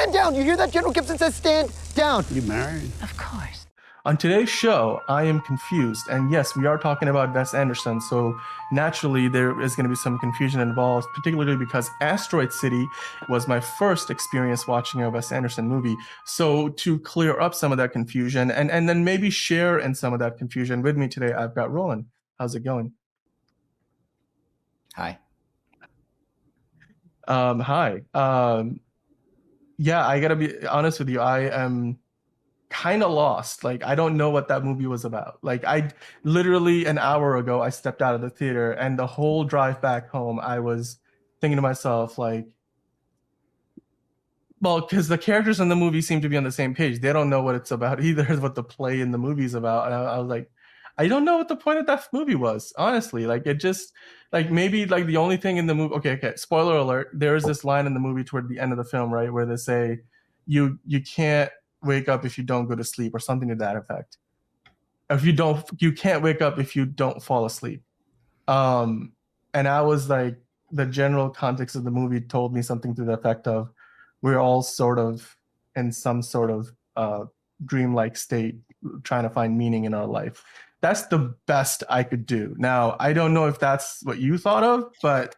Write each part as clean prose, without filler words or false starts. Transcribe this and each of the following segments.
stand down. You hear that? General Gibson says stand down. You married? Of course. On today's show, I am confused. And yes, we are talking about Wes Anderson. So naturally, there is going to be some confusion involved, particularly because Asteroid City was my first experience watching a Wes Anderson movie. So to clear up some of that confusion and then maybe share in some of that confusion with me today, I've got Rolan. How's it going? Hi. Hi. Yeah, I got to be honest with you. I am kind of lost. Like, I don't know what that movie was about. Like, I literally an hour ago I stepped out of the theater, and the whole drive back home I was thinking to myself, like, well, because the characters in the movie seem to be on the same page. They don't know what it's about either, what the play in the movie's about. And I was like, I don't know what the point of that movie was, honestly. Like, it just, like, maybe like the only thing in the movie, okay, spoiler alert, there is this line in the movie toward the end of the film, right, where they say you can't wake up if you don't go to sleep, or something to that effect. If you can't wake up if you don't fall asleep. And I was like, the general context of the movie told me something to the effect of, we're all sort of in some sort of dreamlike state, trying to find meaning in our life. That's the best I could do. Now, I don't know if that's what you thought of, but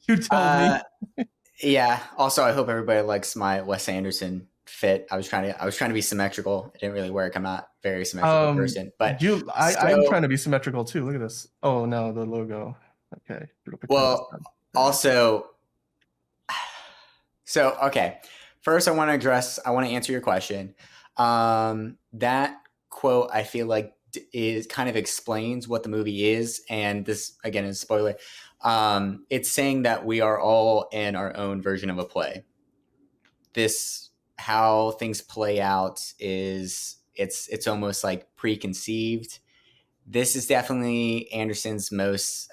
you tell me. Yeah. Also, I hope everybody likes my Wes Anderson fit. I was trying to be symmetrical. It didn't really work. I'm not a very symmetrical person, but I'm trying to be symmetrical too. Look at this. Oh no, the logo. Okay. Well, also, so okay. First, I want to answer your question. That quote, I feel like, is kind of explains what the movie is, and this again is a spoiler. It's saying that we are all in our own version of a play. How things play out is it's almost like preconceived. This is definitely Anderson's most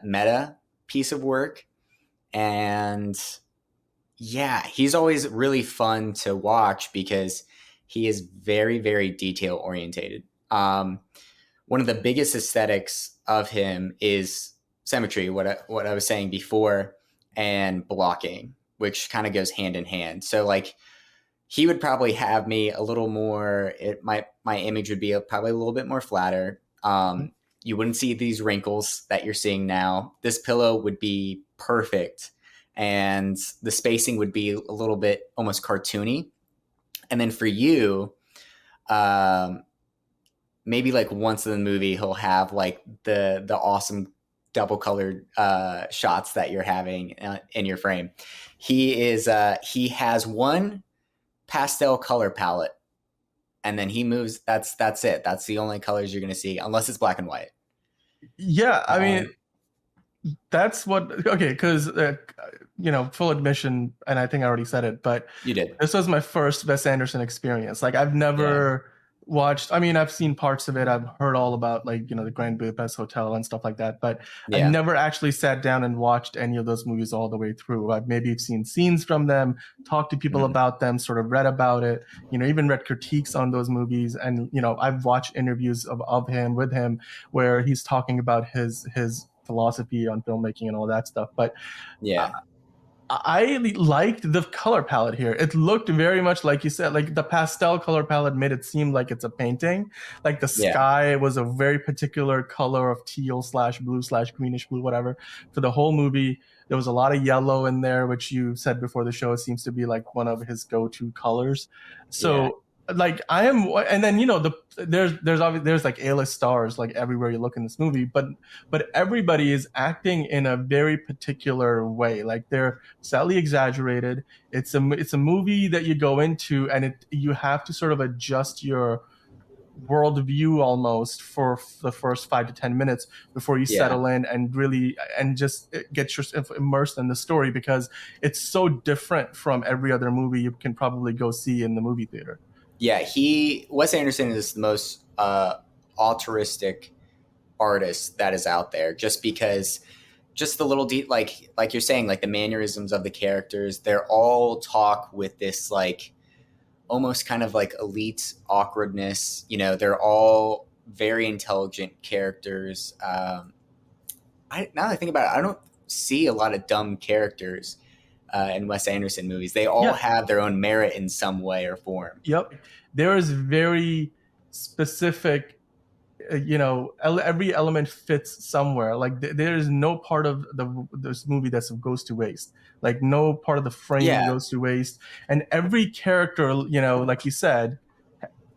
meta piece of work, and yeah, he's always really fun to watch because he is very, very detail orientated. One of the biggest aesthetics of him is symmetry, what I was saying before, and blocking, which kind of goes hand in hand. So like, he would probably have me a little more, my image would be probably a little bit more flatter. You wouldn't see these wrinkles that you're seeing now. This pillow would be perfect, and the spacing would be a little bit almost cartoony. And then for you, maybe like once in the movie, he'll have like the awesome double colored shots that you're having in your frame. He has one pastel color palette, and then he moves. That's it. That's the only colors you're going to see, unless it's black and white. Yeah, I mean, that's what. Okay, because full admission, and I think I already said it, but you did. This was my first Wes Anderson experience. Like, I've never watched. I mean, I've seen parts of it. I've heard all about, like, the Grand Budapest Hotel and stuff like that, but I've never actually sat down and watched any of those movies all the way through. I've maybe seen scenes from them, talked to people about them, sort of read about it, even read critiques on those movies. And, I've watched interviews of him with him where he's talking about his philosophy on filmmaking and all that stuff. But I liked the color palette here. It looked very much like you said, like the pastel color palette made it seem like it's a painting. Like the sky was a very particular color of teal / blue / greenish blue, whatever, for the whole movie. There was a lot of yellow in there, which you said before the show seems to be like one of his go-to colors. So like I am, and then there's like A-list stars like everywhere you look in this movie, but everybody is acting in a very particular way. Like, they're slightly exaggerated. It's a movie that you go into, and you have to sort of adjust your worldview almost for the first 5 to 10 minutes before you settle in and really just get yourself immersed in the story, because it's so different from every other movie you can probably go see in the movie theater. Yeah, Wes Anderson is the most altruistic artist that is out there, just because the little like you're saying, like the mannerisms of the characters, they're all talk with this like almost kind of like elite awkwardness. They're all very intelligent characters. Now that I think about it, I don't see a lot of dumb characters. and Wes Anderson movies. They all have their own merit in some way or form. Yep. There is very specific, every element fits somewhere. Like there is no part of this movie that goes to waste. Like no part of the frame goes to waste. And every character, like you said,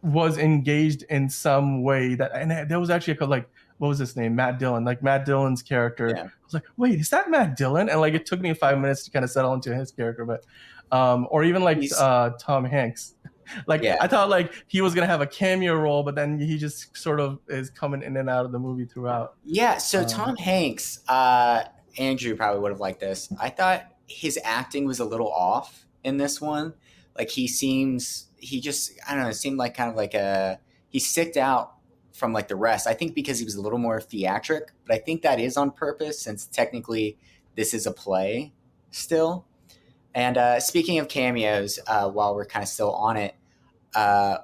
was engaged in some way and there was actually like, what was his name? Matt Dillon. Like Matt Dillon's character. I was like, wait, is that Matt Dillon? And like, it took me 5 minutes to kind of settle into his character, but, or even like Tom Hanks. Like I thought like he was gonna have a cameo role, but then he just sort of is coming in and out of the movie throughout. Yeah. So Tom Hanks, Andrew probably would have liked this. I thought his acting was a little off in this one. Like he just, I don't know, it seemed like kind of like he sticked out from like the rest. I think because he was a little more theatric, but I think that is on purpose since technically this is a play still. And speaking of cameos, while we're kind of still on it,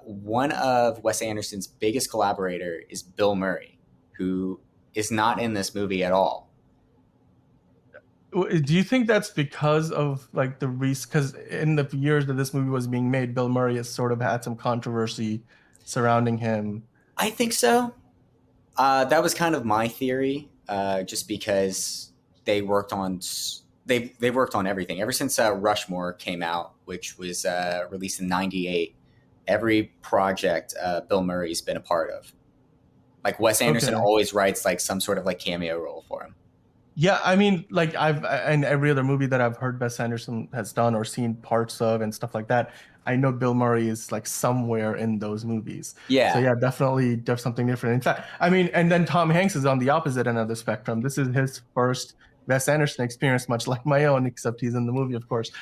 one of Wes Anderson's biggest collaborator is Bill Murray, who is not in this movie at all. Do you think that's because of like because in the years that this movie was being made, Bill Murray has sort of had some controversy surrounding him? I think so. That was kind of my theory, just because they worked on everything ever since Rushmore came out, which was released in '98. Every project Bill Murray's been a part of. Like Wes Anderson always writes like some sort of like cameo role for him. Yeah, I mean, like in every other movie that I've heard Wes Anderson has done or seen parts of and stuff like that, I know Bill Murray is like somewhere in those movies. Yeah. So yeah, definitely there's something different. In fact, I mean, and then Tom Hanks is on the opposite end of the spectrum. This is his first Wes Anderson experience, much like my own, except he's in the movie, of course.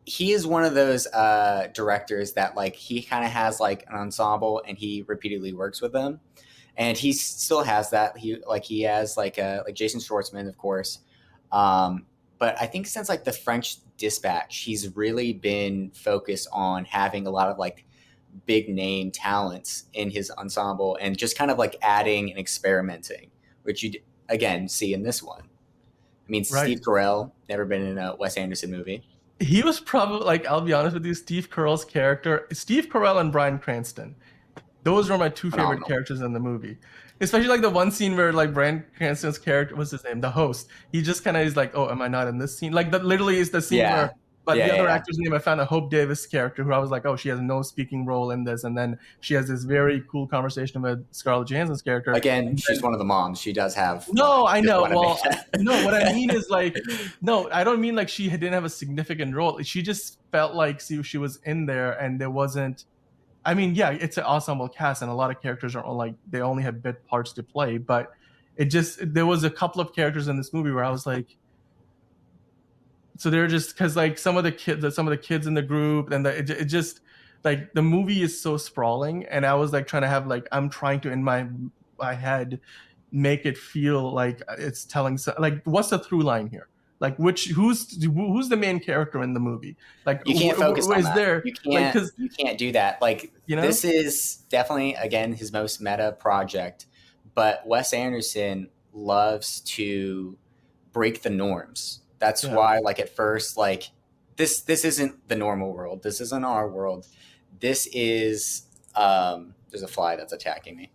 He is one of those directors that like he kind of has like an ensemble and he repeatedly works with them. And he still has that. He has like Jason Schwartzman, of course. But I think since like the French Dispatch, he's really been focused on having a lot of like big name talents in his ensemble and just kind of like adding and experimenting, which you again see in this one. I mean, Steve Carell, never been in a Wes Anderson movie. He was probably like, I'll be honest with you, Steve Carell's character, Steve Carell and Bryan Cranston. Those were my two favorite characters in the movie. Especially like the one scene where like Bryan Cranston's character, what's his name? The host. He just kind of is like, oh, am I not in this scene? Like that literally is the scene where, but the other actor's name, I found a Hope Davis character who I was like, oh, she has no speaking role in this. And then she has this very cool conversation with Scarlett Johansson's character. Again, she's one of the moms. She does have. No, I know. Well, no, what I mean is like, no, I don't mean like she didn't have a significant role. She just felt like she was in there and there wasn't. I mean, yeah, it's an ensemble cast and a lot of characters are like, they only have bit parts to play, but there was a couple of characters in this movie where I was like, so they're just, cause like some of the kids in the group and it just like the movie is so sprawling. And I was like trying to have like, I'm trying to in my head, make it feel like it's telling, like, what's the through line here? Like who's the main character in the movie? Like you can't focus on that. There, you can't do that. Like this is definitely again his most meta project, but Wes Anderson loves to break the norms. That's why like at first like this isn't the normal world. This isn't our world. This is there's a fly that's attacking me.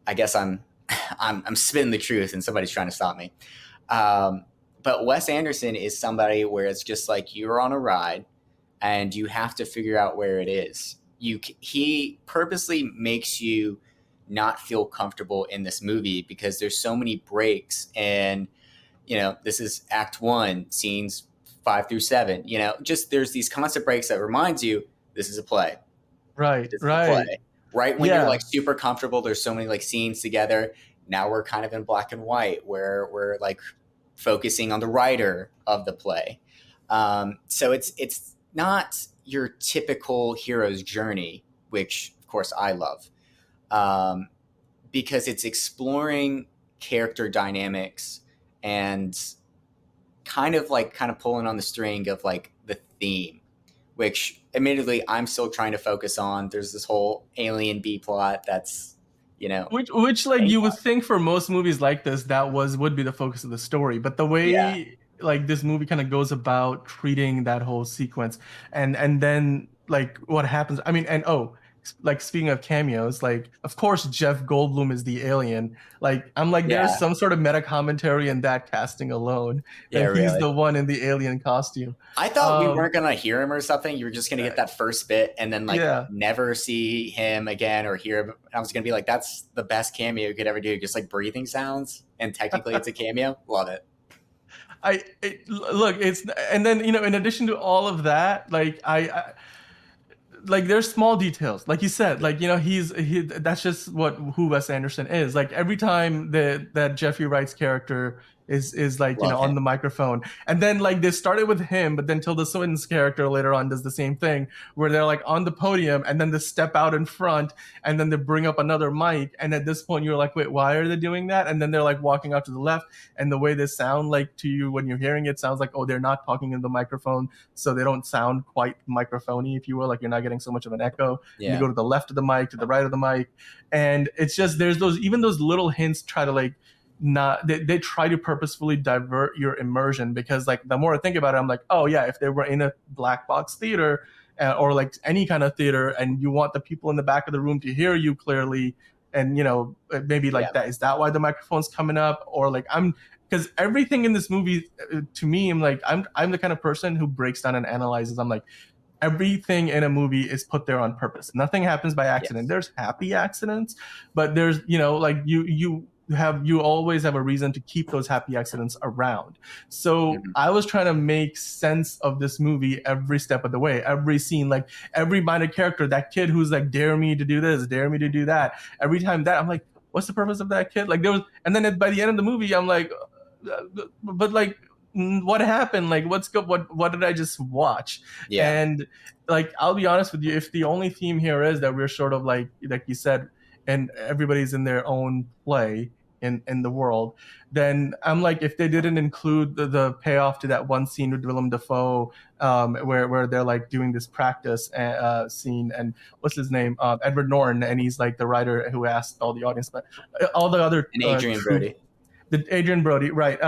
I guess I'm spitting the truth and somebody's trying to stop me. But Wes Anderson is somebody where it's just like you're on a ride and you have to figure out where it is. He purposely makes you not feel comfortable in this movie because there's so many breaks and, this is act 1, scenes 5 through 7, just there's these constant breaks that reminds you this is a play. Right. Right when you're like super comfortable, there's so many like scenes together. Now we're kind of in black and white where we're like focusing on the writer of the play. So it's not your typical hero's journey, which of course I love, because it's exploring character dynamics and kind of pulling on the string of like the theme, which admittedly I'm still trying to focus on. There's this whole alien B plot that's, Which like you would think for most movies like this, that would be the focus of the story. But the way like this movie kind of goes about treating that whole sequence, and then like what happens. I mean, and like speaking of cameos, like of course Jeff Goldblum is the alien. Like I'm like there's some sort of meta commentary in that casting alone Yeah, that he's really. the one in the alien costume. I thought we weren't gonna hear him or something. You were just gonna get that first bit and then like never see him again or hear him. I was gonna be like, that's the best cameo you could ever do. Just like breathing sounds, and technically it's a cameo. Love it. Look, it's, and then in addition to all of that, like I like there's small details, like you said, like that's just who Wes Anderson is. Like every time that Jeffrey Wright's character is like on the microphone, and then like they started with him, but then Tilda Swinton's character later on does the same thing, where they're like on the podium and then they step out in front and then they bring up another mic, and at this point you're like, wait, why are they doing that? And then they're like walking out to the left, and the way they sound like to you when you're hearing it sounds like, oh, they're not talking in the microphone, so they don't sound quite microphony, if you will, like you're not getting so much of an echo. You go to the left of the mic, to the right of the mic, and it's just there's those little hints try to like they try to purposefully divert your immersion, because like the more I think about it, I'm like, oh yeah, if they were in a black box theater or like any kind of theater, and you want the people in the back of the room to hear you clearly, and maybe like that, is that why the microphone's coming up? Or like because everything in this movie to me, I'm the kind of person who breaks down and analyzes. I'm like, everything in a movie is put there on purpose. Nothing happens by accident. There's happy accidents, but there's like you always have a reason to keep those happy accidents around. So I was trying to make sense of this movie every step of the way, every scene, like every minor character, that kid who's like, dare me to do this, dare me to do that. Every time that, I'm like, what's the purpose of that kid? Like there was, and then by the end of the movie, I'm like, but like, what happened? Like, what's good? What did I just watch? And like, I'll be honest with you, if the only theme here is that we're sort of like you said, and everybody's in their own play in the world, then I'm like, if they didn't include the payoff to that one scene with Willem Dafoe, where they're like doing this practice scene, and what's his name, Edward Norton, and he's like the writer who asked all the audience, but all the other and Adrian Brody, right?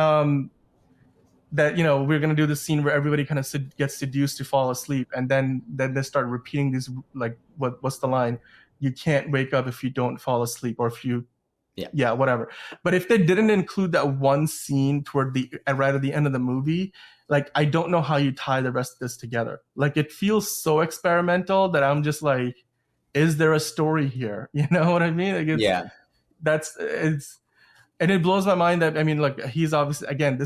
That we're gonna do this scene where everybody kind of gets seduced to fall asleep, and then they start repeating these, like, what's the line? You can't wake up if you don't fall asleep, or if you whatever. But if they didn't include that one scene toward right at the end of the movie, like, I don't know how you tie the rest of this together. Like, it feels so experimental that I'm just like, is there a story here? You know what I mean? Like, and it blows my mind that, I mean, like, he's obviously, again,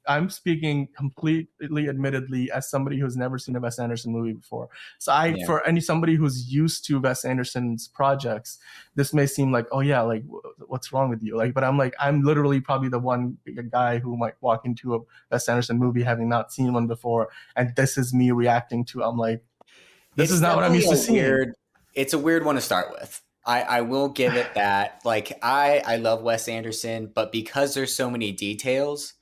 I'm speaking completely admittedly as somebody who's never seen a Wes Anderson movie before. So for somebody who's used to Wes Anderson's projects, this may seem like, oh yeah, like, what's wrong with you? Like, but I'm like, I'm literally probably the one guy who might walk into a Wes Anderson movie having not seen one before, and this is me reacting to, I'm like, this is not what I'm used to seeing. It's a weird one to start with. I will give it that. Like, I love Wes Anderson, but because there's so many details,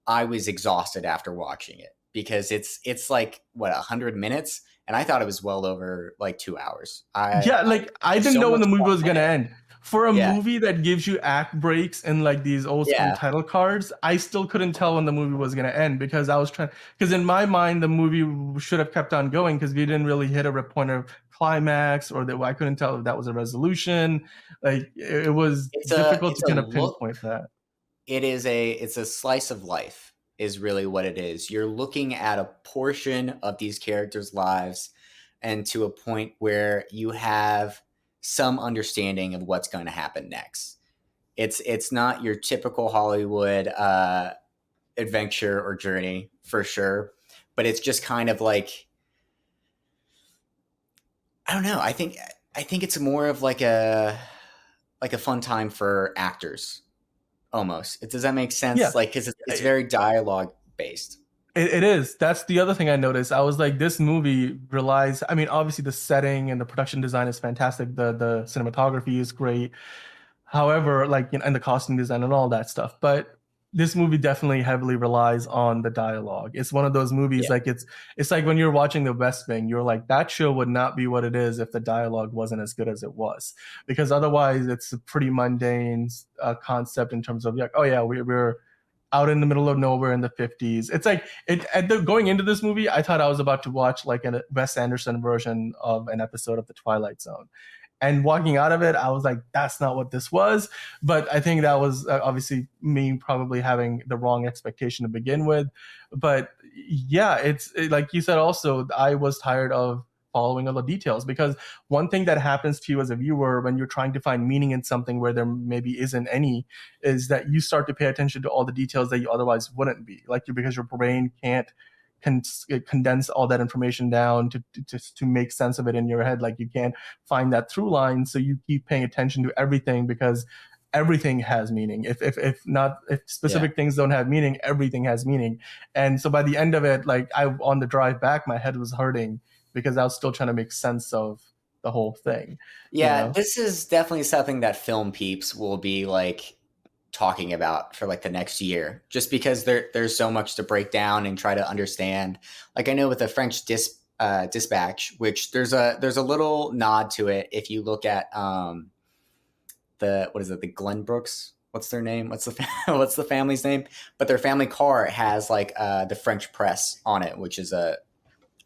I was exhausted after watching it, because it's like, what, 100 minutes? And I thought it was well over like 2 hours. I didn't know when the movie was going to end. For a movie that gives you act breaks and like these old school title cards, I still couldn't tell when the movie was going to end, because because in my mind, the movie should have kept on going, because we didn't really hit a point of climax, or that I couldn't tell if that was a resolution. Like, it was difficult to kind of pinpoint that. It's a slice of life is really what it is. You're looking at a portion of these characters' lives, and to a point where you have some understanding of what's going to happen next. It's not your typical Hollywood adventure or journey, for sure, but it's just kind of like, I don't know. I think it's more of like a fun time for actors, almost. Does that make sense? Yeah. Like, because it's very dialogue based. It is. That's the other thing I noticed. I was like, this movie relies, I mean, obviously the setting and the production design is fantastic. The cinematography is great. However, like, and the costume design and all that stuff. But this movie definitely heavily relies on the dialogue. It's one of those movies Yeah. like it's like when you're watching The West Wing, you're like, that show would not be what it is if the dialogue wasn't as good as it was, because otherwise it's a pretty mundane concept in terms of like, oh yeah, we're out in the middle of nowhere in the 50s. It's like going into this movie, I thought I was about to watch like a Wes Anderson version of an episode of The Twilight Zone. And walking out of it, I was like, that's not what this was. But I think that was obviously me probably having the wrong expectation to begin with. But yeah, like you said, also, I was tired of following all the details, because one thing that happens to you as a viewer when you're trying to find meaning in something where there maybe isn't any is that you start to pay attention to all the details that you otherwise wouldn't be, like, because your brain can't condense all that information down to make sense of it in your head. Like, you can't find that through line, so you keep paying attention to everything, because everything has meaning. If specific things don't have meaning, everything has meaning. And so by the end of it, like, on the drive back, my head was hurting because I was still trying to make sense of the whole thing. Yeah, you know? this is definitely something that film peeps will be like talking about for like the next year, just because there's so much to break down and try to understand. Like, I know with the French Dispatch, which there's a little nod to it if you look at the Glenbrooks. What's their name? What's the family's name? But their family car has like the French press on it, which is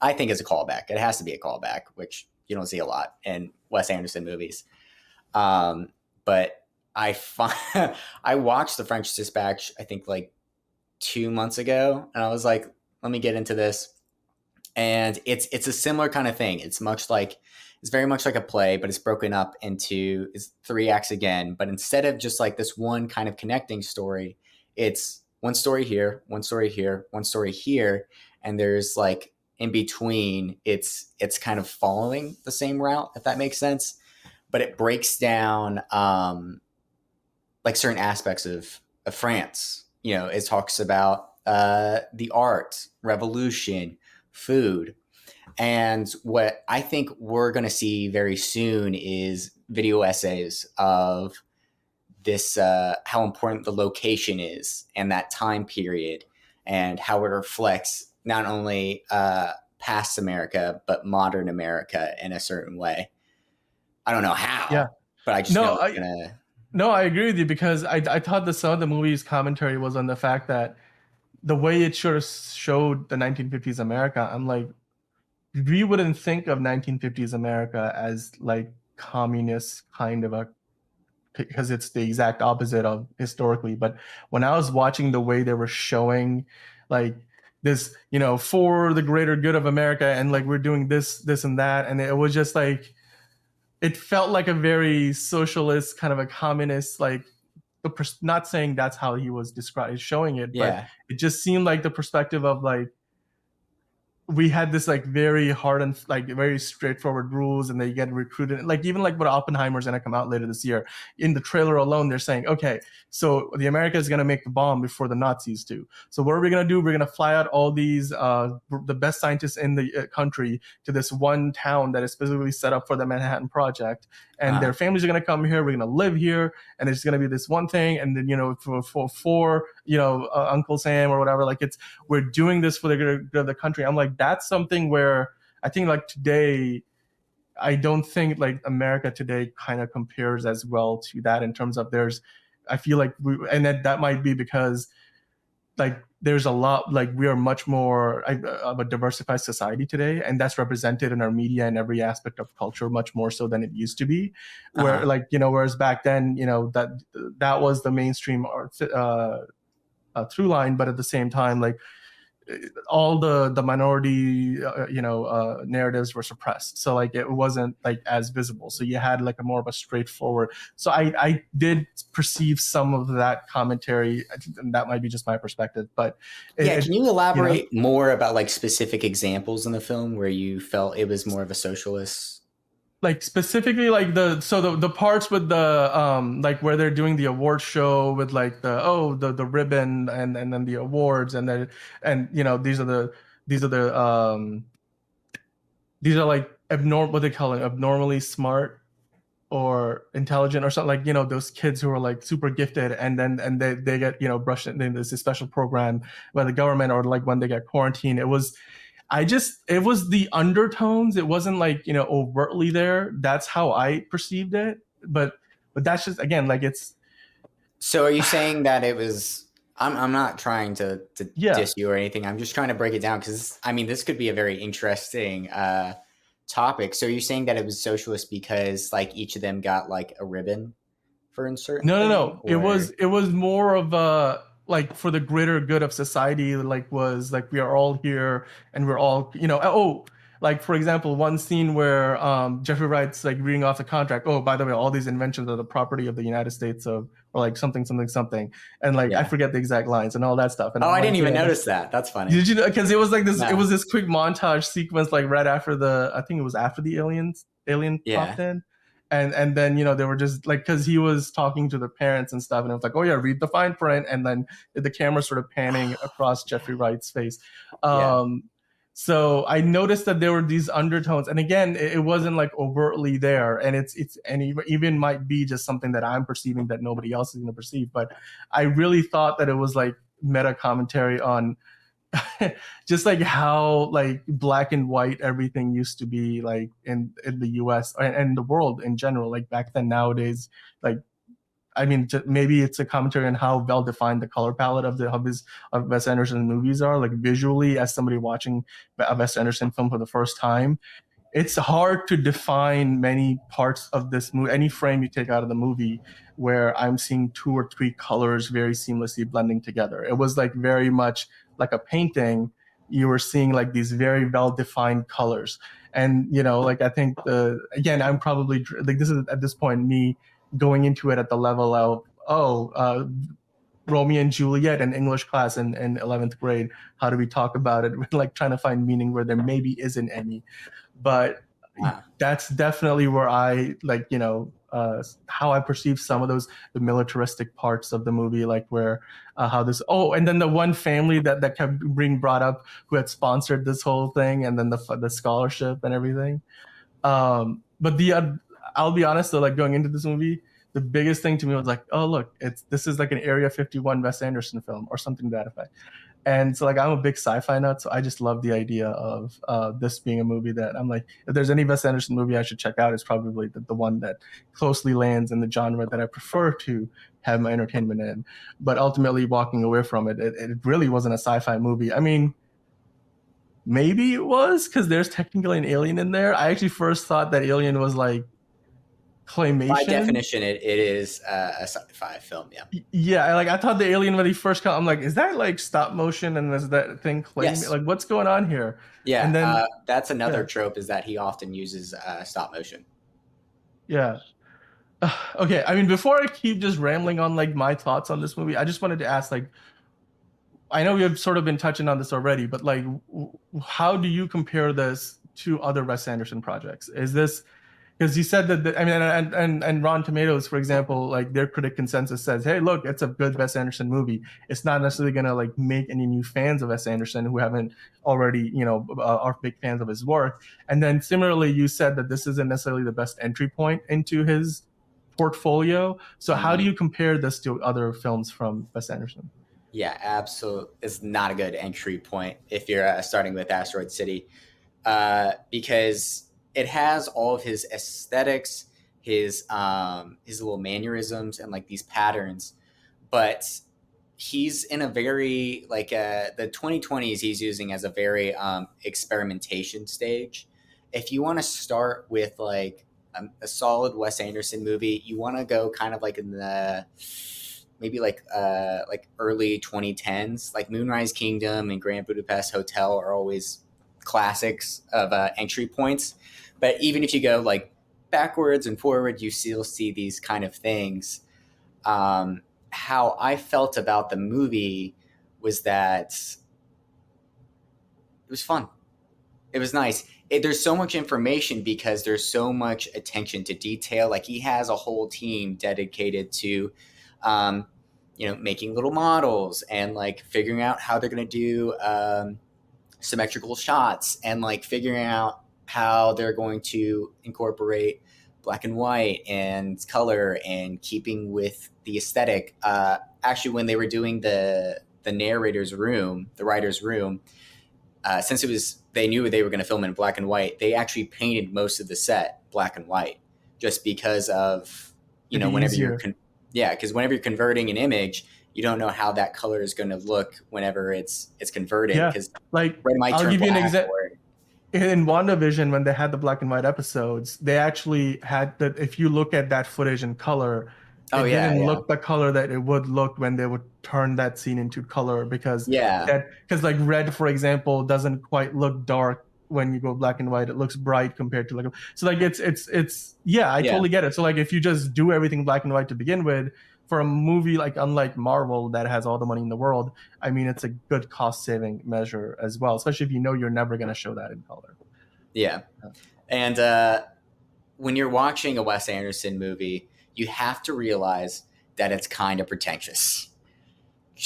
I think is a callback. It has to be a callback, which you don't see a lot in Wes Anderson movies. But I watched the French Dispatch, I think like 2 months ago, and I was like, let me get into this. And it's a similar kind of thing. It's very much like a play, but it's broken up into 3 acts again. But instead of just like this one kind of connecting story, it's one story here, one story here, one story here, and there's like in between, it's kind of following the same route, if that makes sense. But it breaks down like certain aspects of France. You know, it talks about the art, revolution, food. And what I think we're going to see very soon is video essays of this, how important the location is and that time period, and how it reflects not only past America, but modern America in a certain way. I don't know how, but I just know it's going to... No, I agree with you, because I thought that some of the movie's commentary was on the fact that the way it sort of showed the 1950s America, I'm like, we wouldn't think of 1950s America as like communist kind of a, because it's the exact opposite of historically. But when I was watching the way they were showing like this, for the greater good of America, and like we're doing this and that, and it was just like, it felt like a very socialist kind of a communist, like not saying that's how he was showing it, but it just seemed like the perspective of like, we had this like very hard and like very straightforward rules, and they get recruited. Like, even like what Oppenheimer's gonna come out later this year, in the trailer alone, they're saying, okay, so the America is gonna make the bomb before the Nazis do. So what are we gonna do? We're gonna fly out all these the best scientists in the country to this one town that is specifically set up for the Manhattan Project, and their families are gonna come here. We're gonna live here, and it's gonna be this one thing. And then for Uncle Sam or whatever, like, we're doing this for the good of the country. I'm like, that's something where I think like today, I don't think like America today kind of compares as well to that, in terms of I feel like that might be because like there's a lot, like we are much more of a diversified society today, and that's represented in our media and every aspect of culture much more so than it used to be. Where like, whereas back then, that was the mainstream through line, but at the same time, like, all the minority narratives were suppressed, so like it wasn't like as visible, so you had like a more of a straightforward. So I did perceive some of that commentary, and that might be just my perspective, but can you elaborate more about like specific examples in the film where you felt it was more of a socialist? Like, specifically, like the parts with the like where they're doing the award show with like the ribbon and then the awards, and then these are like what they call it, abnormally smart or intelligent or something, like, those kids who are like super gifted, and they get, brushed in. There's a special program by the government, or like when they get quarantined. It was the undertones. It wasn't like, overtly there. That's how I perceived it. But that's just, again, like, it's. So are you saying that it was? I'm not trying to Yeah. diss you or anything. I'm just trying to break it down, because I mean, this could be a very interesting topic. So you're saying that it was socialist because like each of them got like a ribbon for a certain No. thing, or It was more of a, like, for the greater good of society. Like, was like, we are all here, and we're all, like, for example, one scene where Jeffrey Wright's like reading off the contract. Oh, by the way, all these inventions are the property of the United States of, or like something, and like, I yeah. forget the exact lines and all that stuff. And Oh, I'm I didn't like, even notice that. That's funny. did you know? Because it was like this. No. It was this quick montage sequence, like right after I think it was after the alien popped in, and then they were just like, because he was talking to the parents and stuff, and it was like, oh yeah, read the fine print, and then the camera sort of panning across Jeffrey Wright's face. So I noticed that there were these undertones, and again, it wasn't like overtly there, and it's and even might be just something that I'm perceiving that nobody else is going to perceive. But I really thought that it was like meta commentary on just like how like black and white everything used to be, like in the US and the world in general, like back then. Nowadays, like, I mean, maybe it's a commentary on how well defined the color palette of Wes Anderson movies are, like visually, as somebody watching a Wes Anderson film for the first time. It's hard to define many parts of this movie, any frame you take out of the movie, where I'm seeing two or three colors very seamlessly blending together. It was like very much like a painting. You were seeing like these very well-defined colors. And, like, I think again, I'm probably like, this is at this point me going into it at the level of, Romeo and Juliet in English class in 11th grade. How do we talk about it? Like, trying to find meaning where there maybe isn't any. But that's definitely where I like, how I perceive some of the militaristic parts of the movie, like where how this. Oh, and then the one family that kept being brought up, who had sponsored this whole thing, and then the scholarship and everything. But I'll be honest though, like, going into this movie, the biggest thing to me was like, oh look, this is like an Area 51 Wes Anderson film or something to that effect. And so, like, I'm a big sci-fi nut, so I just love the idea of this being a movie that I'm like, if there's any Wes Anderson movie I should check out, it's probably the one that closely lands in the genre that I prefer to have my entertainment in. But ultimately, walking away from it, it really wasn't a sci-fi movie. I mean, maybe it was, because there's technically an alien in there. I actually first thought that Alien was like claymation. By definition, it is a sci-fi film. Yeah. Yeah, like, I thought the alien when he first came, I'm like, is that like stop motion, and is that thing clay? Yes. Like, what's going on here? Yeah, and then that's another trope, is that he often uses stop motion. Yeah. Okay, I mean, before I keep just rambling on like my thoughts on this movie, I just wanted to ask, like, I know we have sort of been touching on this already, but like, how do you compare this to other Wes Anderson projects? Is this, because you said that, I mean, and Rotten Tomatoes, for example, like their critic consensus says, hey, look, it's a good Wes Anderson movie. It's not necessarily going to like make any new fans of Wes Anderson who haven't already, are big fans of his work. And then similarly, you said that this isn't necessarily the best entry point into his portfolio. So how do you compare this to other films from Wes Anderson? Yeah, absolutely. It's not a good entry point if you're starting with Asteroid City, because it has all of his aesthetics, his little mannerisms, and like these patterns, but he's in a very like the 2020s he's using as a very experimentation stage. If you want to start with like a solid Wes Anderson movie, you want to go kind of like in the maybe like early 2010s, like Moonrise Kingdom and Grand Budapest Hotel are always classics of entry points. But even if you go like backwards and forward, you still see these kind of things. How I felt about the movie was that it was fun. It was nice. There's so much information because there's so much attention to detail. Like, he has a whole team dedicated to, making little models and like figuring out how they're going to do symmetrical shots, and like figuring out how they're going to incorporate black and white and color and keeping with the aesthetic. Actually, when they were doing the narrator's room, the writer's room, since they knew they were going to film in black and white, they actually painted most of the set black and white, just because of whenever easier. because whenever you're converting an image, you don't know how that color is going to look whenever it's converted. Yeah, Because like I'll give you an example. In WandaVision, when they had the black and white episodes, they actually had that. If you look at that footage in color, it didn't look the color that it would look when they would turn that scene into color, because like red, for example, doesn't quite look dark when you go black and white. It looks bright compared to so like it's I totally get it. So like if you just do everything black and white to begin with, for a movie like unlike Marvel that has all the money in the world, I mean, it's a good cost saving measure as well, especially if you know you're never going to show that in color. Yeah. And when you're watching a Wes Anderson movie, you have to realize that it's kind of pretentious.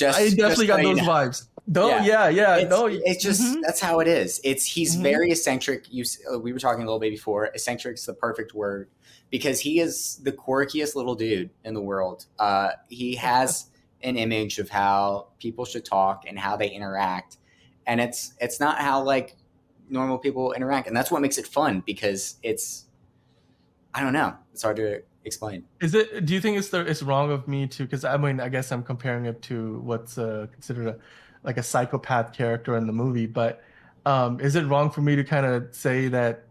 I definitely got those vibes. It's just that's how it is. He's very eccentric. We were talking a little bit before. Eccentric is the perfect word, because he is the quirkiest little dude in the world. He has an image of how people should talk and how they interact, and it's not how like normal people interact, and that's what makes it fun, because I don't know, it's hard to explain. Do you think it's wrong of me to, because I mean, I guess I'm comparing it to what's considered a psychopath character in the movie, but is it wrong for me to kind of say that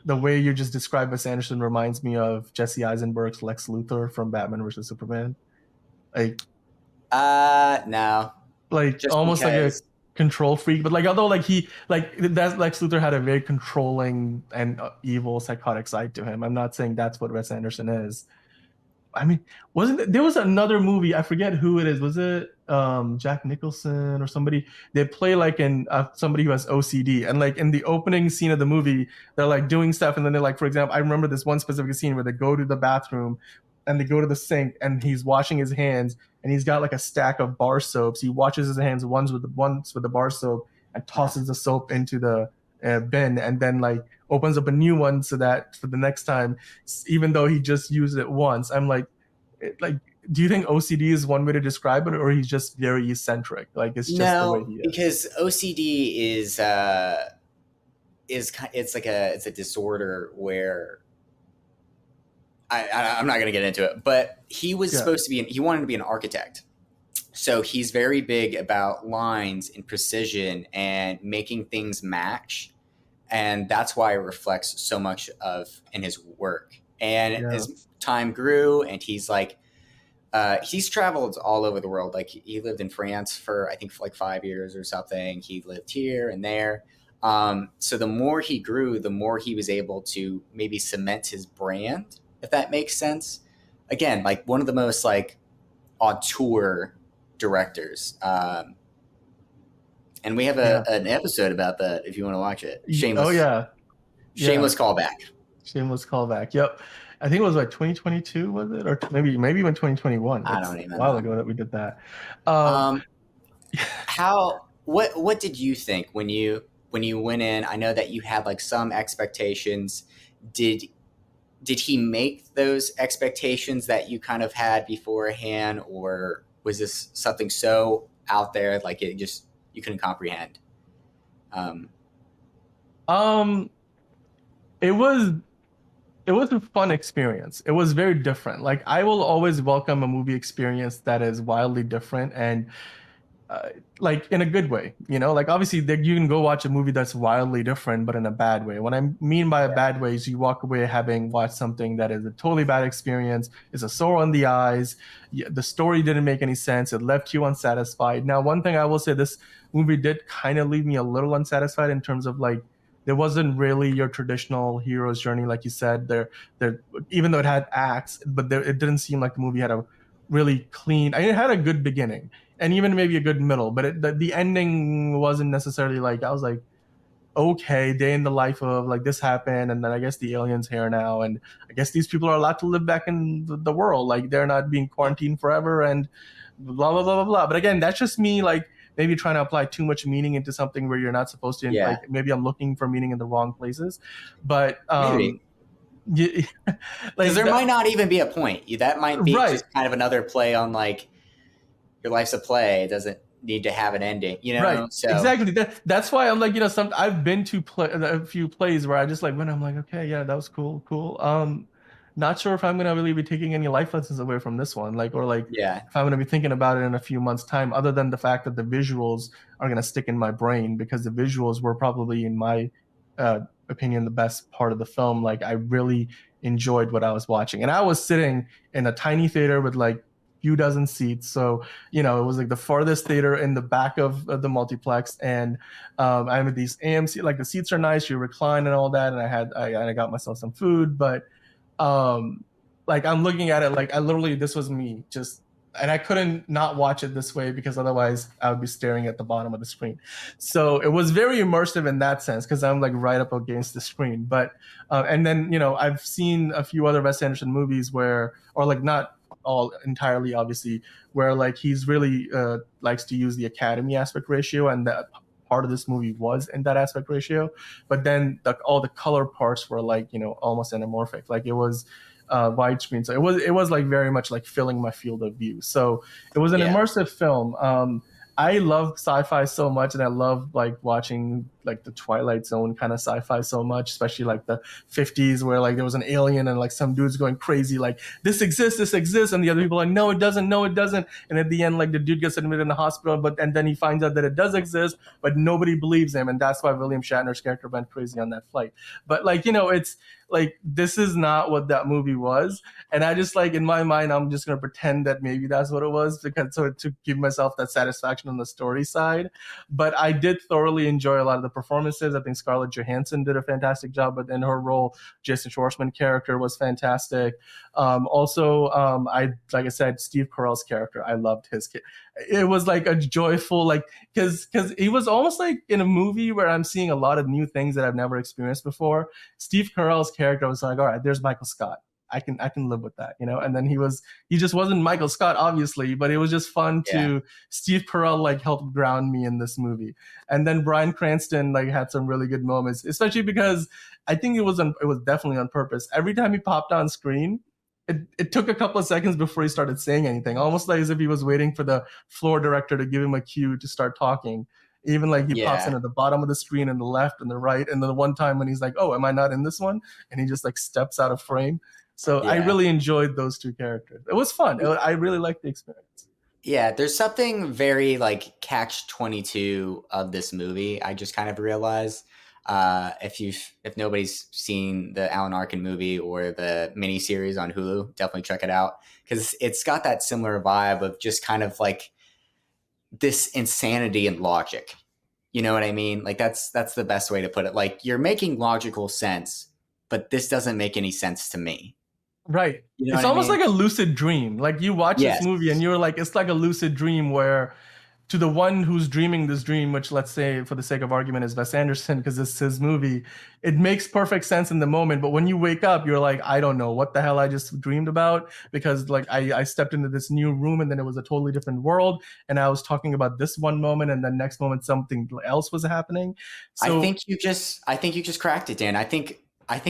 the way you just described Wes Anderson reminds me of Jesse Eisenberg's Lex Luthor from Batman vs. Superman? Like, no, like just almost because... like a control freak, but like although like that Lex Luthor had a very controlling and evil psychotic side to him. I'm not saying that's what Wes Anderson is. I mean, there was another movie, I forget who it is. Was it Jack Nicholson or somebody? They play like somebody who has OCD, and like in the opening scene of the movie, they're like doing stuff, and then they're like, for example, I remember this one specific scene where they go to the bathroom and they go to the sink and he's washing his hands and he's got like a stack of bar soaps. He washes his hands once with the bar soap and tosses the soap into the bin, and then like opens up a new one so that for the next time, even though he just used it once. I'm like, do you think OCD is one way to describe it, or he's just very eccentric? Like it's just the way he is? Because OCD it's a disorder where I'm not going to get into it, but he was supposed to be he wanted to be an architect. So he's very big about lines and precision and making things match. And that's why it reflects so much in his work. And as time grew, and he's like, he's traveled all over the world. Like he lived in France for, I think, for like 5 years or something. He lived here and there. So the more he grew, the more he was able to maybe cement his brand, if that makes sense. Again, like one of the most like auteur directors. And we have an episode about that if you want to watch it. Shameless. Oh yeah. Shameless callback. Shameless callback. Yep. I think it was like 2022, was it? Or maybe even 2021. I don't even know. A while ago that we did that. What did you think when you went in? I know that you had like some expectations. Did he make those expectations that you kind of had beforehand, or was this something so out there like it just you couldn't comprehend? It was a fun experience. It was very different. Like I will always welcome a movie experience that is wildly different and like in a good way, like obviously you can go watch a movie that's wildly different, but in a bad way. What I mean by a bad way is you walk away having watched something that is a totally bad experience. It's a sore on the eyes. The story didn't make any sense. It left you unsatisfied. Now, one thing I will say, this movie did kind of leave me a little unsatisfied in terms of like, there wasn't really your traditional hero's journey, like you said. There, even though it had acts, but it didn't seem like the movie had a really clean. It had a good beginning and even maybe a good middle, but the ending wasn't necessarily like, I was like, okay, day in the life of like this happened, and then I guess the alien's here now, and I guess these people are allowed to live back in the world, like they're not being quarantined forever, and blah blah blah blah blah. But again, that's just me like maybe trying to apply too much meaning into something where you're not supposed to. Like maybe I'm looking for meaning in the wrong places, but maybe. Yeah, Because like there might that, not even be a point. That might be right. just kind of another play on like your life's a play. It doesn't need to have an ending, you Right, know? So exactly. That's why I'm like, some I've been to a few plays where I just like when I'm like, okay, yeah, that was cool, cool. Not sure if I'm gonna really be taking any life lessons away from this one, like, or like yeah, if I'm gonna be thinking about it in a few months' time, other than the fact that the visuals are gonna stick in my brain because the visuals were probably, in my uh, opinion, the best part of the film. Like, I really enjoyed what I was watching, and I was sitting in a tiny theater with like few dozen seats, so it was like the farthest theater in the back of the multiplex. And I have these AMC, like the seats are nice, you recline and all that. And I got myself some food, but um like I'm looking at it like I literally, this was me just, and I couldn't not watch it this way because otherwise I would be staring at the bottom of the screen. So it was very immersive in that sense because I'm like right up against the screen. But and then I've seen a few other Wes Anderson movies where, or like not all entirely obviously, where like he's really likes to use the Academy aspect ratio, and that part of this movie was in that aspect ratio. But then all the color parts were like almost anamorphic, like it was widescreen, so it was like very much like filling my field of view. So it was an yeah, immersive film. I love sci-fi so much, and I love like watching like the Twilight Zone kind of sci-fi so much, especially like the 50s where like there was an alien and like some dude's going crazy like this exists, and the other people are like no it doesn't, no it doesn't, and at the end like the dude gets admitted in the hospital, and then he finds out that it does exist, but nobody believes him, and that's why William Shatner's character went crazy on that flight. But like it's like this is not what that movie was, and I just like in my mind I'm just gonna pretend that maybe that's what it was, because so to give myself that satisfaction on the story side. But I did thoroughly enjoy a lot of the performances. I think Scarlett Johansson did a fantastic job within her role. Jason Schwartzman character was fantastic. Also, I like I said, Steve Carell's character, I loved his. It was like a joyful, like because he was almost like in a movie where I'm seeing a lot of new things that I've never experienced before. Steve Carell's character was like, all right, there's Michael Scott. I can live with that. And then he just wasn't Michael Scott, obviously, but it was just fun yeah, to Steve Carell like help ground me in this movie. And then Bryan Cranston like had some really good moments, especially because I think it was definitely on purpose. Every time he popped on screen, it took a couple of seconds before he started saying anything, almost like as if he was waiting for the floor director to give him a cue to start talking. Even like he pops in yeah, at the bottom of the screen and the left and the right, and then the one time when he's like, oh, am I not in this one, and he just like steps out of frame. So I yeah. really enjoyed those two characters. It was fun. I really liked the experience. Yeah, there's something very like catch 22 of this movie. I just kind of realized if nobody's seen the Alan Arkin movie or the miniseries on Hulu, definitely check it out because it's got that similar vibe of just kind of like this insanity and logic. You know what I mean? Like that's the best way to put it. Like you're making logical sense, but this doesn't make any sense to me. Right. You know It's what I almost mean? like a lucid dream. Like you watch this Yes. movie and you're like, it's like a lucid dream where to the one who's dreaming this dream, which let's say for the sake of argument is Wes Anderson, because it's his movie, it makes perfect sense in the moment. But when you wake up, you're like, I don't know what the hell I just dreamed about, because like I stepped into this new room and then it was a totally different world. And I was talking about this one moment and then next moment something else was happening. So I think you just cracked it, Dan. I think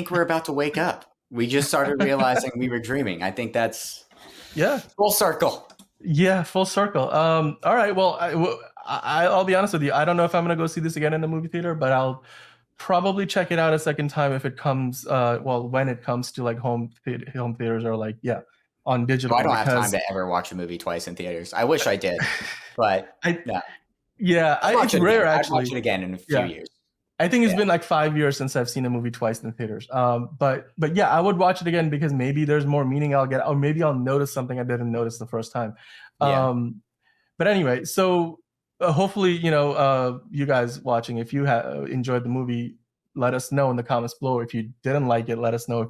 we're about to wake up. We just started realizing we were dreaming. I think that's yeah. full circle. Yeah, full circle. All right. Well, I'll be honest with you. I don't know if I'm gonna go see this again in the movie theater, but I'll probably check it out a second time if it comes. Well, when it comes to like home theaters, or like on No, I digital, don't have time because to ever watch a movie twice in theaters. I wish I did, but I no. I'd watch it's it rare again. I'd watch actually. it again in a few Yeah. years. I think it's Yeah. been like 5 years since I've seen a movie twice in theaters. But yeah, I would watch it again because maybe there's more meaning I'll get, or maybe I'll notice something I didn't notice the first time. Yeah. But anyway, so hopefully, you guys watching, if you enjoyed the movie, let us know in the comments below. If you didn't like it, let us know.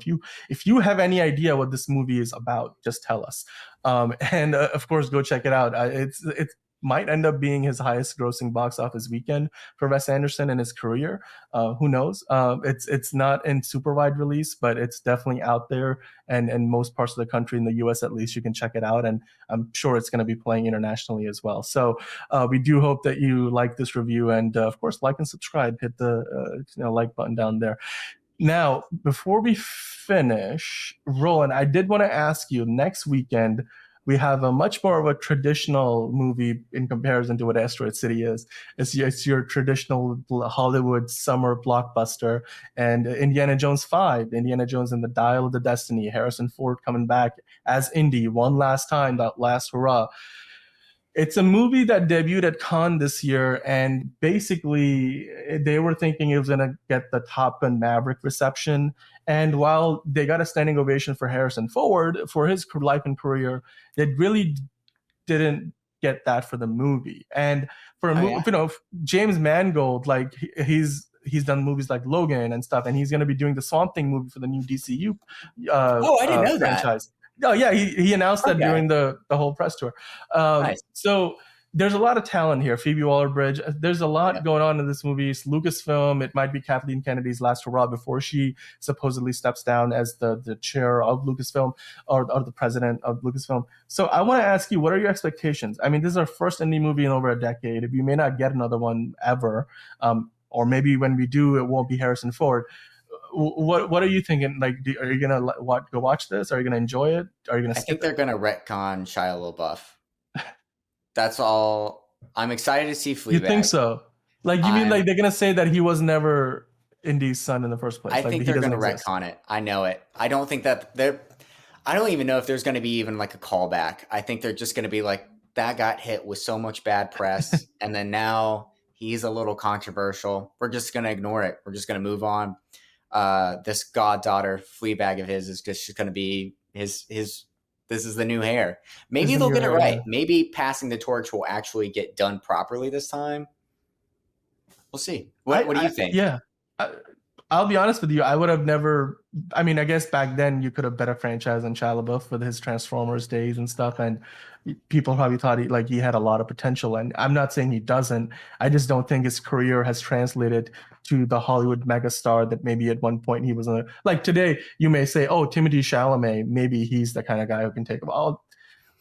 If you have any idea what this movie is about, just tell us. And of course, go check it out. It might end up being his highest grossing box office weekend for Wes Anderson in his career. Who knows? It's not in super wide release, but it's definitely out there, and in most parts of the country, in the U.S. at least, you can check it out. And I'm sure it's going to be playing internationally as well. So we do hope that you like this review, and of course, like and subscribe. Hit the like button down there. Now, before we finish, Roland, I did want to ask you, next weekend, we have a much more of a traditional movie in comparison to what Asteroid City is. It's your traditional Hollywood summer blockbuster, and Indiana Jones 5, Indiana Jones and the Dial of the Destiny, Harrison Ford coming back as Indy one last time, that last hurrah. It's a movie that debuted at Cannes this year, and basically they were thinking it was going to get the Top Gun Maverick reception. And while they got a standing ovation for Harrison Ford for his life and career, they really didn't get that for the movie. And for a movie, James Mangold, like he's done movies like Logan and stuff, and he's going to be doing the Swamp Thing movie for the new DCU I didn't know franchise. Oh yeah, he announced that during the whole press tour. Nice. So there's a lot of talent here. Phoebe Waller-Bridge. There's a lot going on in this movie. It's Lucasfilm. It might be Kathleen Kennedy's last hurrah before she supposedly steps down as the chair of Lucasfilm or the president of Lucasfilm. So I want to ask you, what are your expectations? I mean, this is our first indie movie in over a decade. We may not get another one ever, or maybe when we do, it won't be Harrison Ford. What are you thinking? Like, are you gonna go watch this? Are you gonna enjoy it? Are you gonna? I think they're gonna retcon Shia LaBeouf. That's all. I'm excited to see Fleabag. You think so? Like, you mean like they're gonna say that he was never Indy's son in the first place? I think they're gonna retcon it. I know it. I don't think that they're. I don't even know if there's gonna be even like a callback. I think they're just gonna be like, that got hit with so much bad press, and then now he's a little controversial. We're just gonna ignore it. We're just gonna move on. This goddaughter Fleabag of his is just going to be his. This is the new hair. Maybe they'll get it right. Maybe passing the torch will actually get done properly this time. We'll see. What do you think? Yeah, I'll be honest with you. I would have never. I mean, I guess back then you could have bet a franchise on Shia LaBeouf with his Transformers days and stuff, and people probably thought he had a lot of potential. And I'm not saying he doesn't. I just don't think his career has translated to the Hollywood megastar that maybe at one point he was like today. You may say, "Oh, Timothée Chalamet, maybe he's the kind of guy who can take about."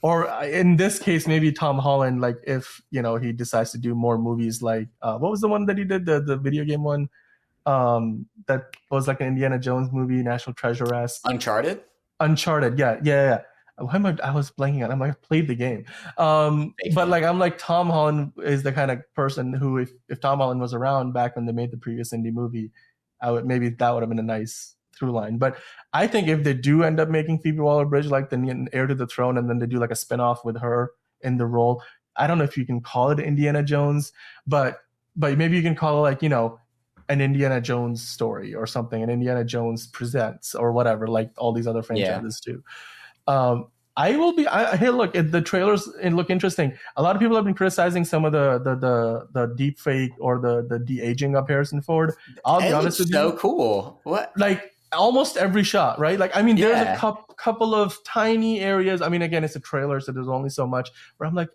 Or in this case, maybe Tom Holland, like if he decides to do more movies, like what was the one that he did, the video game one? That was like an Indiana Jones movie, National Treasure-esque. Uncharted, yeah. I was blanking on. I'm like, I played the game, but like I'm like Tom Holland is the kind of person who, if Tom Holland was around back when they made the previous indie movie, maybe that would have been a nice through line. But I think if they do end up making Phoebe Waller-Bridge like the heir to the throne, and then they do like a spinoff with her in the role, I don't know if you can call it Indiana Jones, but maybe you can call it like an Indiana Jones story or something, an Indiana Jones Presents or whatever, like all these other franchises do. Hey, look, the trailers look interesting. A lot of people have been criticizing some of the deep fake or the de-aging of Harrison Ford. I'll be honest with you. So cool. What? Like almost every shot, right? Like, I mean, there's a couple of tiny areas. I mean, again, it's a trailer, so there's only so much where I'm like,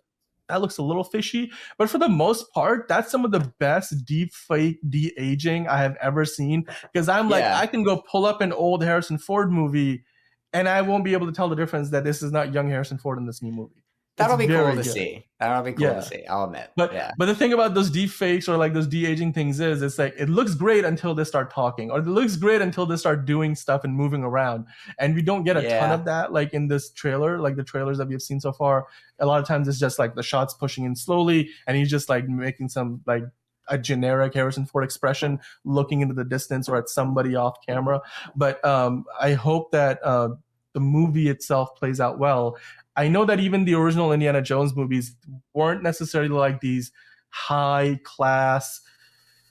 that looks a little fishy. But for the most part, that's some of the best deep fake de-aging I have ever seen. Because I'm like, I can go pull up an old Harrison Ford movie and I won't be able to tell the difference that this is not young Harrison Ford in this new movie. That'll be cool to see. That'll be cool to see. I'll admit. But the thing about those deep fakes or like those de-aging things is, it's like it looks great until they start talking, or it looks great until they start doing stuff and moving around. And we don't get a ton of that, like in this trailer, like the trailers that we've seen so far. A lot of times it's just like the shots pushing in slowly, and he's just like making some like a generic Harrison Ford expression, looking into the distance or at somebody off camera. But I hope that the movie itself plays out well. I know that even the original Indiana Jones movies weren't necessarily like these high class,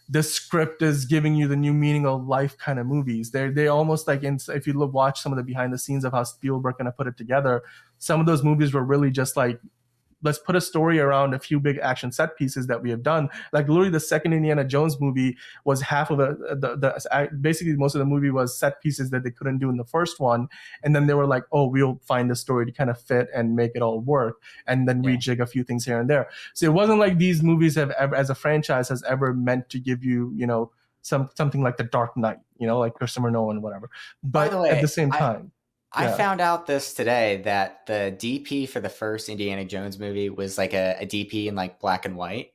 the script is giving you the new meaning of life kind of movies. They almost like, if you watch some of the behind the scenes of how Spielberg kind of put it together, some of those movies were really just like, let's put a story around a few big action set pieces that we have done. Like literally the second Indiana Jones movie was half of basically most of the movie was set pieces that they couldn't do in the first one. And then they were like, oh, we'll find the story to kind of fit and make it all work, and then rejig a few things here and there. So it wasn't like these movies have ever, as a franchise, has ever meant to give you, something like The Dark Knight, like Christopher Nolan, whatever. But at the same time, I found out this today that the DP for the first Indiana Jones movie was like a DP in like black and white.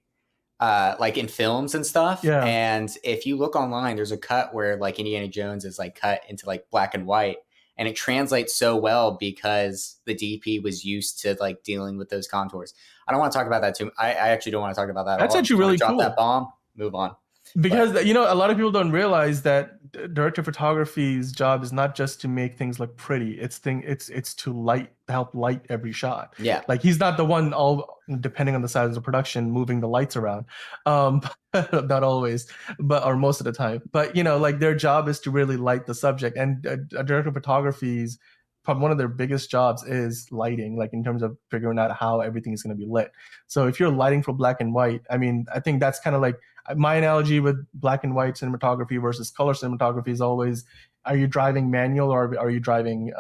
like in films and stuff. Yeah. And if you look online, there's a cut where like Indiana Jones is like cut into like black and white, and it translates so well because the DP was used to like dealing with those contours. I don't want to talk about that too. I actually don't want to talk about that. That's actually really drop cool. That bomb, move on. Because a lot of people don't realize that director of photography's job is not just to make things look pretty. It's to help light every shot. Yeah. Like he's not the one, all depending on the size of the production, moving the lights around. Not always, or most of the time. But like their job is to really light the subject. And a director of photography's probably one of their biggest jobs is lighting, like in terms of figuring out how everything is going to be lit. So if you're lighting for black and white, I mean, I think that's kind of like my analogy with black and white cinematography versus color cinematography is always, are you driving manual or are you driving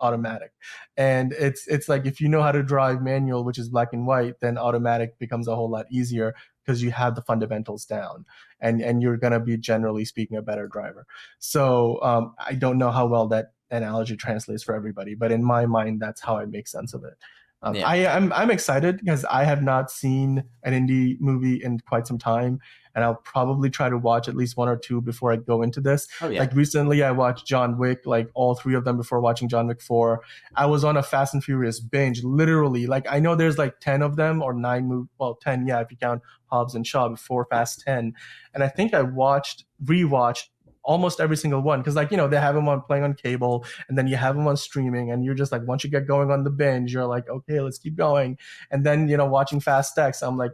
automatic? And it's like, if you know how to drive manual, which is black and white, then automatic becomes a whole lot easier because you have the fundamentals down, and you're going to be, generally speaking, a better driver. So I don't know how well that analogy translates for everybody, but in my mind, that's how I make sense of it. I'm excited because I have not seen an indie movie in quite some time, and I'll probably try to watch at least one or two before I go into this. Oh, yeah. Like recently, I watched John Wick, like all three of them before watching John Wick 4. I was on a Fast and Furious binge, literally. Like I know there's like 10 of them or 9 10, yeah, if you count Hobbs and Shaw before Fast 10. And I think I rewatched almost every single one, because like they have them on playing on cable, and then you have them on streaming, and you're just like, once you get going on the binge, you're like, okay, let's keep going. And then watching Fast X, I'm like,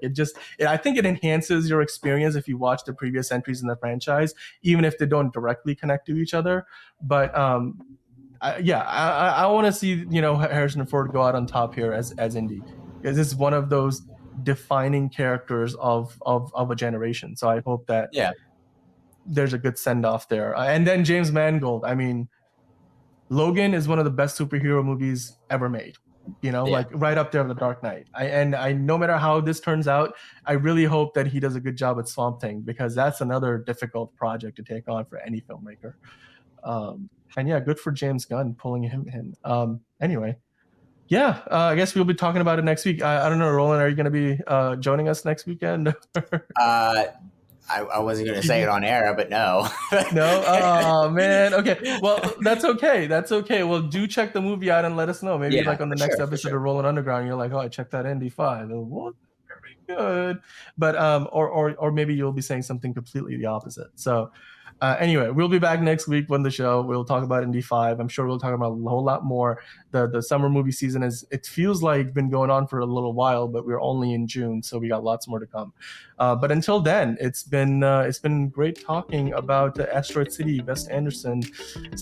I think it enhances your experience if you watch the previous entries in the franchise, even if they don't directly connect to each other. But I want to see Harrison Ford go out on top here as Indy, because this is one of those defining characters of a generation. So I hope that there's a good send-off there. And then James Mangold, I mean, Logan is one of the best superhero movies ever made, like right up there with The Dark Knight. I no matter how this turns out, I really hope that he does a good job at Swamp Thing, because that's another difficult project to take on for any filmmaker. And yeah, good for James Gunn pulling him in. Anyway, I guess we'll be talking about it next week. I don't know, Roland, are you going to be joining us next weekend? I wasn't going to say it on air, but no. No? Oh, man. Okay. Well, that's okay. That's okay. Well, do check the movie out and let us know. Maybe like on the next episode of Rolan Underground, you're like, oh, I checked that ND5. Well, very good. But, or maybe you'll be saying something completely the opposite. So, anyway, we'll be back next week when the show. We'll talk about Indy 5. I'm sure we'll talk about a whole lot more. The summer movie season it feels like been going on for a little while, but we're only in June, so we got lots more to come. But until then, it's been great talking about Asteroid City, Wes Anderson's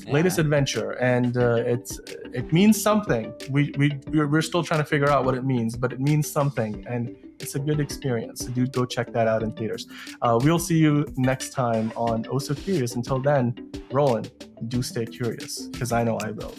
latest adventure, and it means something. We're still trying to figure out what it means, but it means something, and it's a good experience. So do go check that out in theaters. We'll see you next time on Oh So Curious. Until then, Roland, do stay curious, because I know I will.